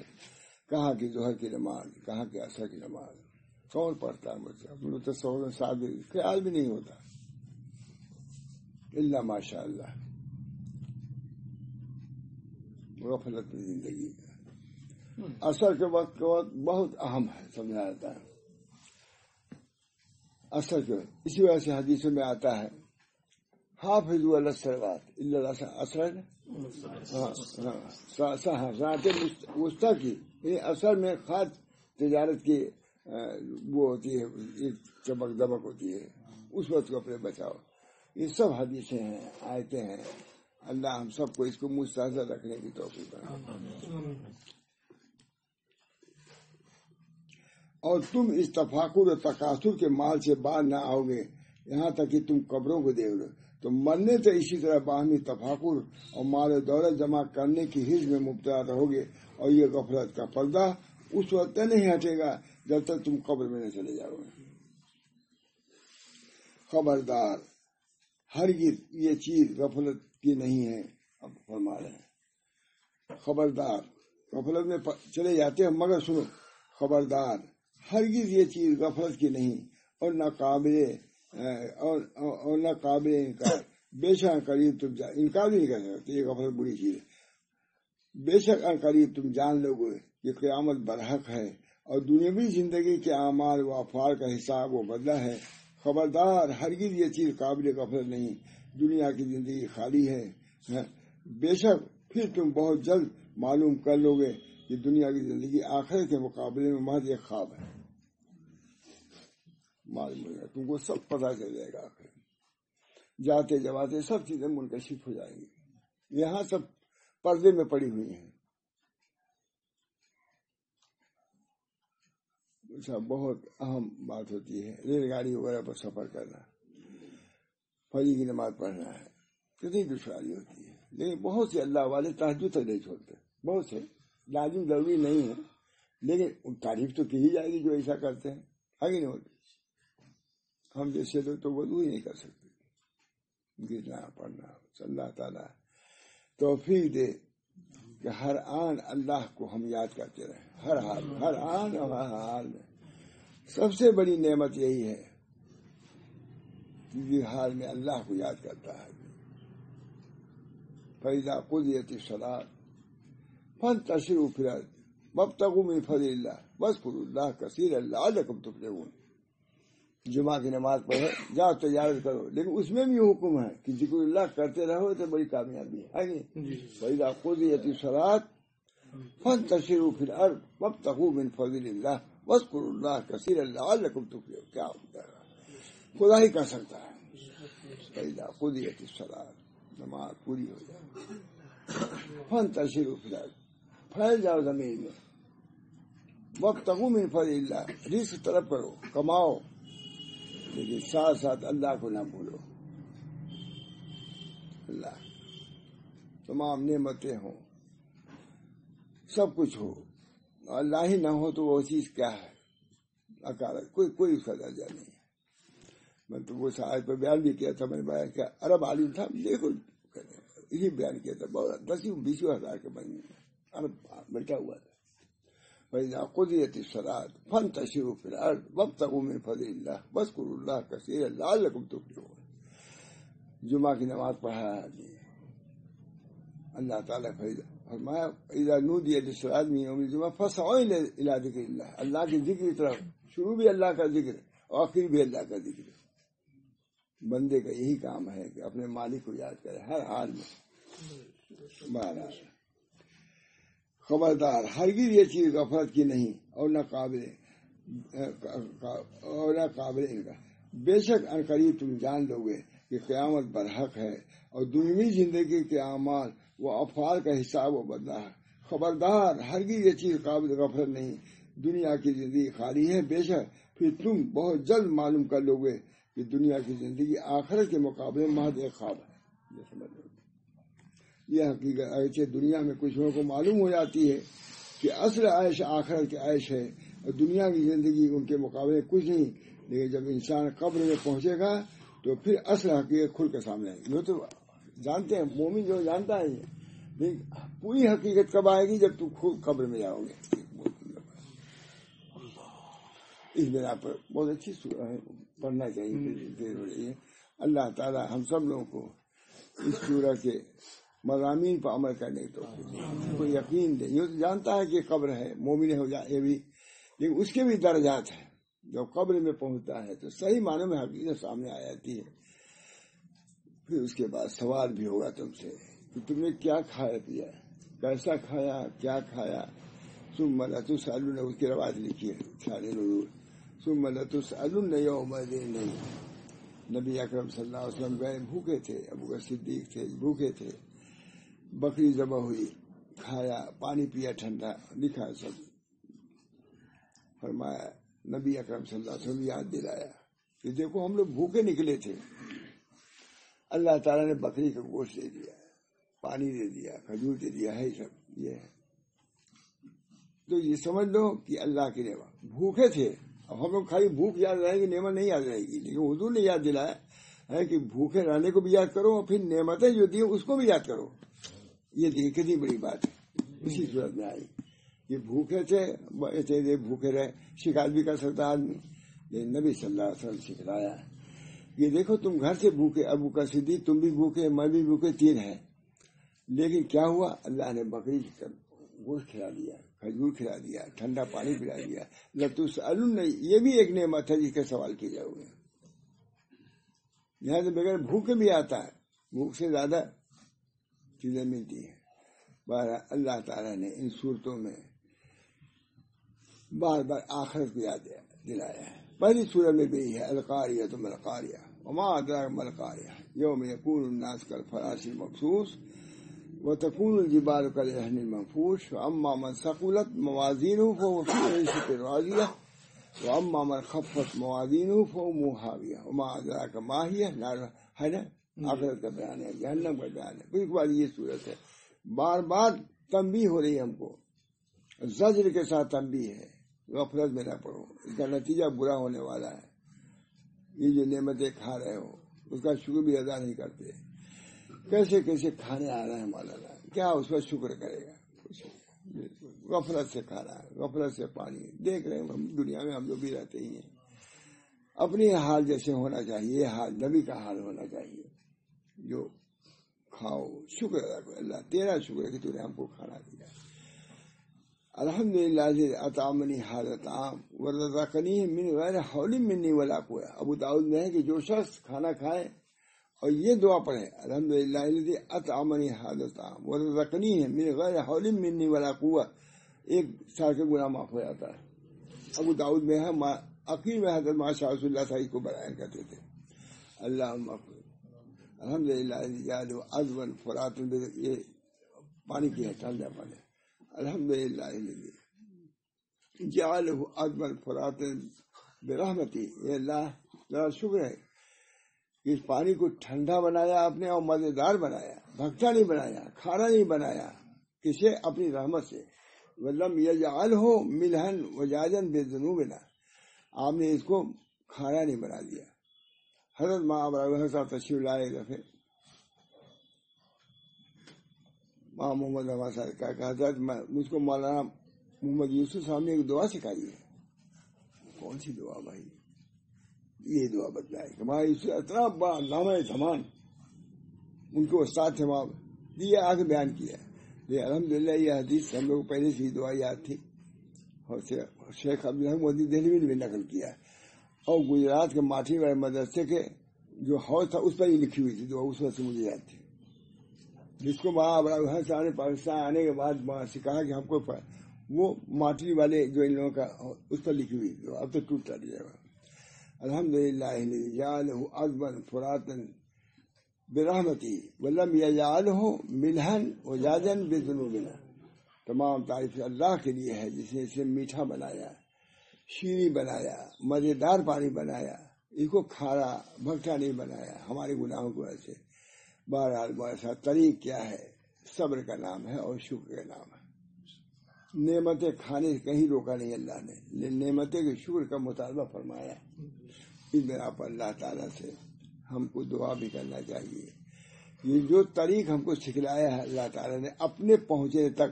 کہاں کی ظہر کی نماز، کہاں کی عصر کی نماز کون پڑھتا ہے مجھ سے، اپنے تصور شادی خیال بھی نہیں ہوتا الا ماشاء اللہ. غفلت میں زندگی عصر کے وقت بہت اہم ہے، سمجھا جاتا ہے عصر کے وقت. اسی وجہ سے حدیثوں میں آتا ہے حافظوا علی الصلوات الا عصر ساعت وسطی کی، عصر میں خاص تجارت کی وہ ہوتی ہے، چمک دمک ہوتی ہے، اس وقت کو اپنے بچاؤ. یہ سب حدیثیں ہیں، آیتیں ہیں. اللہ ہم سب کو اس کو مستحضر رکھنے کی توفیق دے. اور تم اس تفاخر و تکاثر کے مال سے باہر نہ آؤ گے یہاں تک کہ تم قبروں کو دیکھ لو. تو مرنے سے اسی طرح باہمی تفاخر اور مال و دولت جمع کرنے کی حرص میں مبتلا رہو گے، اور یہ غفلت کا پردہ اس وقت نہیں ہٹے گا جب تک تم قبر میں نہ چلے جاؤ گے. خبردار ہرگز یہ چیز غفلت کی نہیں ہے. اب فرما رہے ہیں خبردار، غفلت میں چلے جاتے ہیں مگر سنو، خبردار ہرگز یہ چیز غفلت کی نہیں اور نہ قابل انکار. بے شک قریب تم انکار نہیں کر سکتے، یہ غفلت بری چیز ہے. بے شک قریب تم جان لو گے کہ قیامت برحق ہے، اور دنیاوی زندگی کے اعمال و افعال کا حساب و بدلہ ہے. خبردار ہرگز یہ چیز قابل غفلت نہیں، دنیا کی زندگی خالی ہے. بے شک پھر تم بہت جلد معلوم کر لو گے کہ دنیا کی زندگی آخرت کے مقابلے میں محض ایک خواب ہے. معلوم ہوگا تم کو سب پتہ چل جائے گا. آخر جاتے جواتے سب چیزیں منکشف ہو جائیں گی. یہاں سب پردے میں پڑی ہوئی ہیں. بہت اہم بات ہوتی ہے ریل گاڑی وغیرہ پر سفر کرنا، فجر کی نماز پڑھنا ہے، کتنی دشواری ہوتی ہے. لیکن بہت سے اللہ والے تہجد تک نہیں چھوڑتے. بہت سے لازم ضروری نہیں ہے، لیکن تعریف تو کی ہی جائے گی جو ایسا کرتے ہیں. آگے نہیں ہوتی. ہم جیسے لوگ تو وضو ہی نہیں کر سکتے. گرنا پڑنا. اللہ تعالیٰ توفیق دے کہ ہر آن اللہ کو ہم یاد کرتے رہیں، ہر حال میں، ہر آن اور ہر حال میں. سب سے بڑی نعمت یہی ہے کہ حال میں اللہ کو یاد کرتا ہے. فَإِذَا قُضِيَتِ الصَّلَاةُ فَانتَشِرُوا فِي الْأَرْضِ وَابْتَغُوا مِن فَضْلِ اللَّهِ وَاذْكُرُوا اللَّهَ كَثِيرًا لَعَلَّكُمْ تُفْلِحُونَ. جمعہ کی نماز پڑھو، جاؤ تجارت کرو، لیکن اس میں بھی یہ حکم ہے کہ ذکر اللہ کرتے رہو تو بڑی کامیابی ہے. فَإِذَا قُضِيَتِ الصَّلَاةُ فَانتَشِرُوا فِي الْأَرْضِ وَابْتَغُوا مِن فَضْلِ اللَّهِ وَاذْكُرُوا اللَّهَ كَثِيرًا لَعَلَّكُمْ تُفْلِحُونَ. کیا ہوتا ہے؟ خدا ہی کر سکتا ہے. فَإِذَا قُضِيَتِ الصَّلَاةُ، نماز پوری ہو جائے، فَانتَشِرُوا فِي الْأَرْضِ، پھیل جاؤ زمین میں، وَابْتَغُوا مِن فَضْلِ اللَّهِ، رزق طلب کرو، کماؤ، لیکن ساتھ ساتھ اللہ کو نہ بھولو. اللہ تمام نعمتیں ہوں، سب کچھ ہو، اللہ ہی نہ ہو تو وہ چیز کیا ہے؟ اکالت کوئی اس کا درجہ نہیں ہے. میں تو وہ آیت پر بیان بھی کیا تھا، میں نے بیان کیا. عرب عالم تھا، دیکھو یہی بیان کیا تھا. بہت 10-20 ہزار کے بن عرب بیٹھا ہوا تھا. فَإِذَا قُضِيَتِ الصَّلَاةُ فَانتَشِرُوا فِي الْأَرْضِ وَابْتَغُوا مِن فَضْلِ اللَّهِ وَاذْكُرُوا اللَّهَ كَثِيرًا لَعَلَّكُمْ تُفْلِحُونَ. جمعہ کی نماز پڑھا آدمی، اللہ تعالیٰ فرمایا اذا نودی للصلاۃ من یوم الجمعہ فاسعوا الی ذکر اللہ. اللہ کے ذکر کی طرف، شروع بھی اللہ کا ذکر اور آخر بھی اللہ کا ذکر. بندے کا یہی کام ہے کہ اپنے مالک کو یاد کرے ہر حال میں. بہرحال خبردار ہرگز یہ چیز غفلت کی نہیں اور نہ قابل انکار. بے شک عنقریب تم جان لو گے کہ قیامت برحق ہے، اور دنیوی زندگی کے اعمال و افعال کا حساب و بدلہ ہے. خبردار ہرگز یہ چیز قابل غفلت نہیں، دنیا کی زندگی خالی ہے. بے شک پھر تم بہت جلد معلوم کر لو گے کہ دنیا کی زندگی آخرت کے مقابلے میں محض ایک خواب ہے. یہ حقیقت اگرچہ دنیا میں کچھ لوگوں کو معلوم ہو جاتی ہے کہ اصل عیش آخرت کے عیش ہے، اور دنیا کی زندگی ان کے مقابلے کچھ نہیں. لیکن جب انسان قبر میں پہنچے گا تو پھر اصل حقیقت کھل کے سامنے آئے گی. تو جانتے ہیں مومن جو جانتا ہے یہ، لیکن پوری حقیقت کب آئے گی؟ جب تم خود قبر میں جاؤ گے. اس بنا پر بہت اچھی پڑھنا چاہیے. اللہ تعالیٰ ہم سب لوگوں کو اس سورہ کے مضامین پر عمل کرنے کی توفیق دے، کوئی یقین دے. یہ تو جانتا ہے کہ قبر ہے، مومن ہو جائے بھی، لیکن اس کے بھی درجات ہیں. جب قبر میں پہنچتا ہے تو صحیح معنوں میں حقیقت سامنے آ جاتی ہے. پھر اس کے بعد سوال بھی ہوگا تم سے کہ تم نے کیا کھایا پیا، کیسا کھایا، کیا کھایا. ثم لتسألن، اس کی روایت لکھی ہے شان نزول، ثم لتسألن یومئذ. نبی اکرم صلی اللہ علیہ وسلم گئے، بھوکے تھے، ابو بکر صدیق تھے بھوکے تھے، بکری ذبح ہوئی، کھایا، پانی پیا ٹھنڈا، لکھا سب. فرمایا نبی اکرم صلی اللہ علیہ وسلم یاد دلایا کہ دیکھو ہم لوگ بھوکے نکلے تھے، اللہ تعالیٰ نے بکری کا گوشت دے دیا، پانی دے دیا، کھجور دے دیا ہے، سب یہ ہے. تو یہ سمجھ لو کہ اللہ کی نعمت. بھوکے تھے، اب ہم لوگ خالی بھوک یاد رہے گی، نعمت نہیں یاد رہے گی، لیکن حضور نے یاد دلایا ہے کہ بھوکے رہنے کو بھی یاد کرو اور پھر نعمتیں جو دی اس کو بھی یاد کرو. یہ دیکھیے کتنی بڑی بات ہے. اسی صورت میں آئی کہ بھوکے تھے، بھوکے رہے، شکایت بھی کر سکتا آدمی، لیکن نبی صلی اللہ علیہ وسلم سکھلایا یہ دیکھو تم گھر سے بھوکے، ابو بکر صدیق تم بھی بھوکے، میں بھی بھوکے، تین ہیں، لیکن کیا ہوا؟ اللہ نے بکری گوشت کھلا دیا، کھجور کھلا دیا، ٹھنڈا پانی پلا دیا. لتسألن، یہ بھی ایک نعمت ہے جس کا سوال کیا جاؤ گے. یہاں سے بغیر بھوک بھی آتا ہے، بھوک سے زیادہ چیزیں ملتی ہیں. بہرحال اللہ تعالیٰ نے ان صورتوں میں بار بار آخرت کو یاد دلایا ہے. پہلی سورہ میں بھی ہے القاریہ ما القاریہ وما ادراک ما القاریہ یوم یکون الناس کالفراش المبثوث وتكون الجبال كالعهن المنفوش واما من ثقلت موازینہ فهو في عیشة راضیہ واما من خفت موازینہ فهو ہاویہ وما ادراک ما ہی نار، ہے نا. آخرت کا بیان ہے، جہنم کا بیان ہے. ایک بار یہ صورت ہے، بار بار تنبیہ ہو رہی ہے ہم کو، زجر کے ساتھ تنبیہ ہے، غفلت میں نہ پڑو، اس کا نتیجہ برا ہونے والا ہے. یہ جو نعمتیں کھا رہے ہو اس کا شکر بھی ادا نہیں کرتے. کیسے کیسے کھانے آ رہے ہیں مولانا، کیا اس کا شکر کرے گا؟ غفلت سے کھا رہا ہے، غفلت سے پانی دیکھ رہے ہیں. ہم دنیا میں ہم لوگ بھی رہتے ہی ہیں. اپنی حال جیسے ہونا چاہیے، یہ حال نبی کا حال ہونا چاہیے. جو کھاؤ شکر ادا کرو، اللہ تیرا شکر ہے کہ تو نے ہم کو کھانا دیا. الحمدللہ الذی اطعمنی ھذا الطعام ورزقنی من غیر حول منی ولا قوة. ابو داؤد میں ہے کہ جو شخص کھانا کھائے اور یہ دعا پڑھے الحمدللہ الذی اطعمنی ھذا الطعام ورزقنی من غیر حول منی ولا قوة، 1 سال کا گناہ معاف ہو جاتا ہے. ابو داؤد میں ہے، عقیل میں حضرت ماشاء رسول اللہ صلی اللہ علیہ وسلم کو بیان کرتے تھے. اللہم الحمدللہ الذی جعلہ عذبا فراتا، یہ پانی کی ہے، ٹھنڈا پانی. الحمدللہ الذی جعلہ عذبا فراتا برحمتی. یہ اللہ ذرا شکر ہے کہ اس پانی کو ٹھنڈا بنایا آپ نے اور مزیدار بنایا، بھکتا نہیں بنایا، کھانا نہیں بنایا، کسے؟ اپنی رحمت سے. ولم یجعلہ ملحا وجاجا بذنوبنا، آپ نے اس کو کھانا نہیں بنا دیا. حضرت ماں ابراہیم صاحب تشریف لائے دفعہ ماں محمد رحمان صاحب کا کہا تھا مجھ کو مولانا محمد یوسف صاحب نے ایک دعا سکھائی ہے. کون سی دعا بھائی؟ یہ دعا بتلائے کہ ماں یوسف اتنا بڑا علامہ زمان، ان کو استاد تھے، وہاں یہ آگے بیان کیا. الحمدللہ یہ حدیث ہم لوگ پہلے سے ہی دعا یاد تھی، اور شیخ عبدالحق مودودی دہلوی نے بھی نقل کیا، اور گجرات کے ماٹھی والے مدرسے کے جو حوض تھا اس پر ہی لکھی ہوئی تھی دعا، اس وقت سے مجھے یاد تھی. جس کو وہاں ابراہیم صاحب نے پاکستان آنے کے بعد وہاں سے کہا کہ ہم کو وہ ماٹھی والے جو ان لوگوں کا اس پر لکھی ہوئی دعا، اب تو ٹوٹتا نہیں جائے گا. الحمدللہ الذی جعلہ عذبا فراتا برحمتی ولم یجعلہ ملحا وجاجا بذنوبنا. تمام تعریف اللہ کے لیے ہے جس نے اسے میٹھا بنایا، شیریں بنایا، مزیدار پانی بنایا، اس کو کھارا بھکٹا نہیں بنایا ہمارے گناہوں کی وجہ سے. بہرحال ایسا طریق کیا ہے؟ صبر کا نام ہے اور شکر کا نام ہے. نعمتیں کھانے سے کہیں روکا نہیں اللہ نے، لیکن نعمتیں کے شکر کا مطالبہ فرمایا. اس بنا پر اللہ تعالیٰ سے ہم کو دعا بھی کرنا چاہیے یہ جو طریق ہم کو سکھلایا ہے اللہ تعالیٰ نے اپنے پہنچنے تک،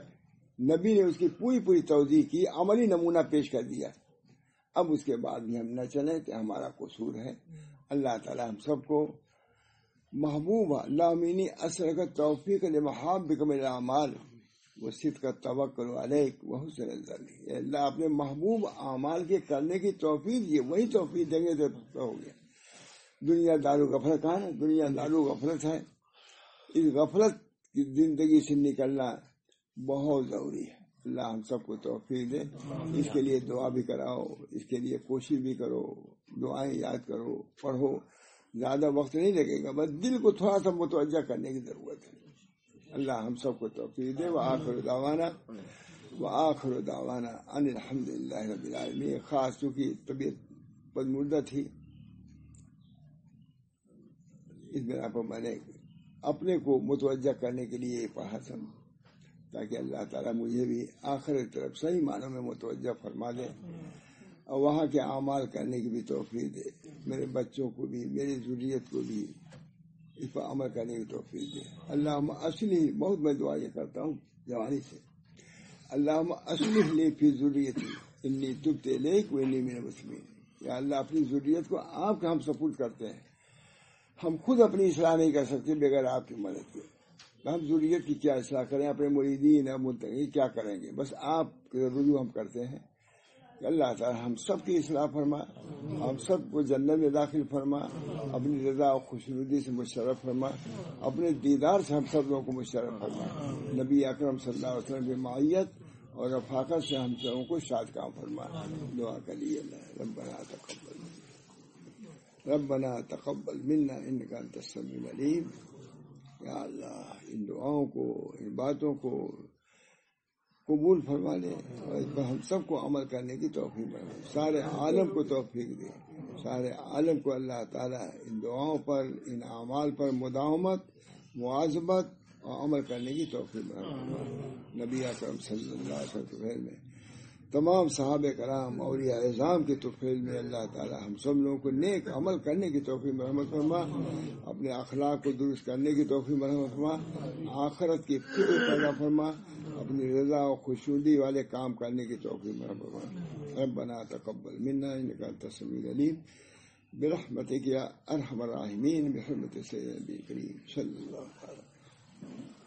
نبی نے اس کی پوری توضیح کی، عملی نمونہ پیش کر دیا. اب اس کے بعد بھی ہم نہ چلیں کہ ہمارا قصور ہے. اللہ تعالیٰ ہم سب کو محبوب لامینی اثر کا توفیق لمحابک من الاعمال وصدق التوکل علیک وحسن الظن. اللہ اپنے محبوب اعمال کے کرنے کی توفیق دیے، وہی توفیق دیں گے تو ہو گیا. دنیا دارو غفلت ہے نا، دنیا دارو غفلت ہے. اس غفلت کی زندگی سے نکلنا بہت ضروری ہے. اللہ ہم سب کو توفیق دے. اس کے لیے دعا بھی کراؤ، اس کے لیے کوشش بھی کرو، دعائیں یاد کرو، پڑھو. زیادہ وقت نہیں لگے گا، بس دل کو تھوڑا سا متوجہ کرنے کی ضرورت ہے. اللہ ہم سب کو توفیق دے. وآخر دعوانا ان الحمد للہ رب العالمین. خاص چونکہ طبیعت بدمردہ تھی، اس بنا پر میں نے اپنے کو متوجہ کرنے کے لیے پڑھا تھا، تاکہ اللہ تعالیٰ مجھے بھی آخر طرف صحیح معنوں میں متوجہ فرما دے اور وہاں کے اعمال کرنے کی بھی توفیق دے. میرے بچوں کو بھی، میری ذریت کو بھی اس پر عمل کرنے کی توفیق دے. اللہم اصلح، بہت میں دعا یہ کرتا ہوں جوانی سے، اللہم اصلح لی فی ذریتی انی تبت الیک وانی من المسلمین. یا اللہ اپنی ذریت کو آپ کا ہم سپورٹ کرتے ہیں، ہم خود اپنی اصلاح نہیں کر سکتے بغیر آپ کی مدد کے. ہم ذریت کی کیا اصلاح کریں، اپنے مریدین اور منتقین کیا کریں گے، بس آپ کے رجوع ہم کرتے ہیں. کہ اللہ تعالیٰ ہم سب کی اصلاح فرما، ہم سب کو جنت میں داخل فرما، اپنی رضا اور خوشنودی سے مشرف فرما، اپنے دیدار سے ہم سب لوگوں کو مشرف فرما. نبی اکرم صلی اللہ علیہ وسلم کی معیت اور رفاقت سے ہم سبوں کو شاد کام فرما. دعا کریے اللہ. ربنا تقبل منا انک انت السمیع العلیم. یا اللہ ان دعاؤں کو، ان باتوں کو قبول فرما لے اور اس پر ہم سب کو عمل کرنے کی توفیق دے. سارے عالم کو توفیق دے، سارے عالم کو اللہ تعالیٰ ان دعاؤں پر، ان اعمال پر مداومت، مواظبت اور عمل کرنے کی توفیق دے. نبی اکرم صلی اللہ علیہ وسلم میں تمام صحابہ کرام اولیاء اعظام کے طفیل میں اللہ تعالیٰ ہم سب لوگوں کو نیک عمل کرنے کی توفیق مرحمت فرما، اپنے اخلاق کو درست کرنے کی توفیق مرحمت فرما، آخرت کی فکر پیدا فرما، اپنی رضا و خوشنودی والے کام کرنے کی توفیق مرحمت فرما. ربنا تقبل منا انک انت السمیع العلیم برحمتک یا ارحم الراحمین بحرمت سیدنا نبی کریم صلی اللہ علیہ وسلم.